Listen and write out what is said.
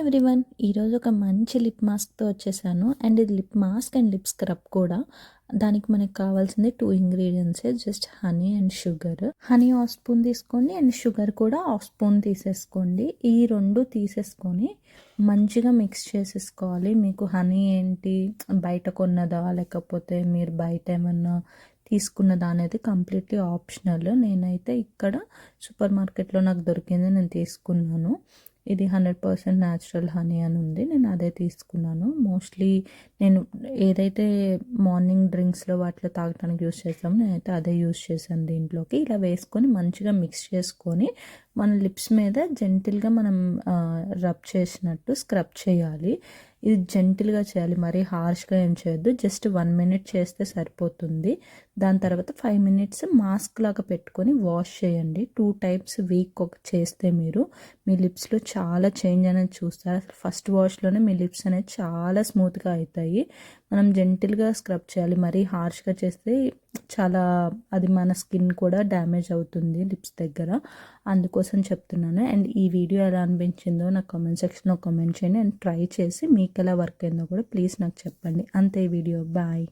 Everyone, ఈరోజు ఒక మంచి లిప్ మాస్క్తో వచ్చేసాను. అండ్ ఇది lip mask and lip scrub కూడా. దానికి మనకు కావాల్సింది 2 ఇంగ్రీడియంట్సే, just honey and sugar. Honey half spoon తీసుకోండి అండ్ షుగర్ కూడా హాఫ్ స్పూన్ తీసేసుకోండి. ఈ రెండు తీసేసుకొని మంచిగా మిక్స్ చేసేసుకోవాలి. మీకు హనీ ఏంటి బయట కొన్నదా లేకపోతే మీరు బయట ఏమన్నా తీసుకున్నదా అనేది కంప్లీట్లీ ఆప్షనల్. నేనైతే ఇక్కడ సూపర్ మార్కెట్లో నాకు దొరికింది, నేను తీసుకున్నాను. ఇది 100% న్యాచురల్ హనీ అని ఉంది, నేను అదే తీసుకున్నాను. మోస్ట్లీ నేను ఏదైతే మార్నింగ్ డ్రింక్స్లో వాటిలో తాగడానికి యూస్ చేస్తామో నేనైతే అదే యూస్ చేశాను. దీంట్లోకి ఇలా వేసుకొని మంచిగా మిక్స్ చేసుకొని మన లిప్స్ మీద జెంటిల్గా మనం రబ్ చేసినట్టు స్క్రబ్ చేయాలి. ఇది జెంటిల్గా చేయాలి, మరీ హార్ష్గా ఏం చేయొద్దు. జస్ట్ 1 మినిట్ చేస్తే సరిపోతుంది. దాని తర్వాత 5 మినిట్స్ మాస్క్ లాగా పెట్టుకొని వాష్ చేయండి. 2 టైమ్స్ వీక్ చేస్తే మీరు మీ లిప్స్లో చాలా చేంజ్ అనేది చూస్తారు. అసలు ఫస్ట్ వాష్లోనే మీ లిప్స్ అనేది చాలా స్మూత్గా అవుతాయి. మనం జెంటిల్గా స్క్రబ్ చేయాలి, మరీ హార్ష్గా చేస్తే చాలా అది మన స్కిన్ కూడా డ్యామేజ్ అవుతుంది లిప్స్ దగ్గర. అందుకోసం చెప్తున్నాను. అండ్ ఈ వీడియో ఎలా అనిపించిందో నాకు కామెంట్ సెక్షన్లో కామెంట్ చేయండి. అండ్ ట్రై చేసి మీకు ఎలా వర్క్ అయిందో కూడా ప్లీజ్ నాకు చెప్పండి. అంతే ఈ వీడియో. బాయ్.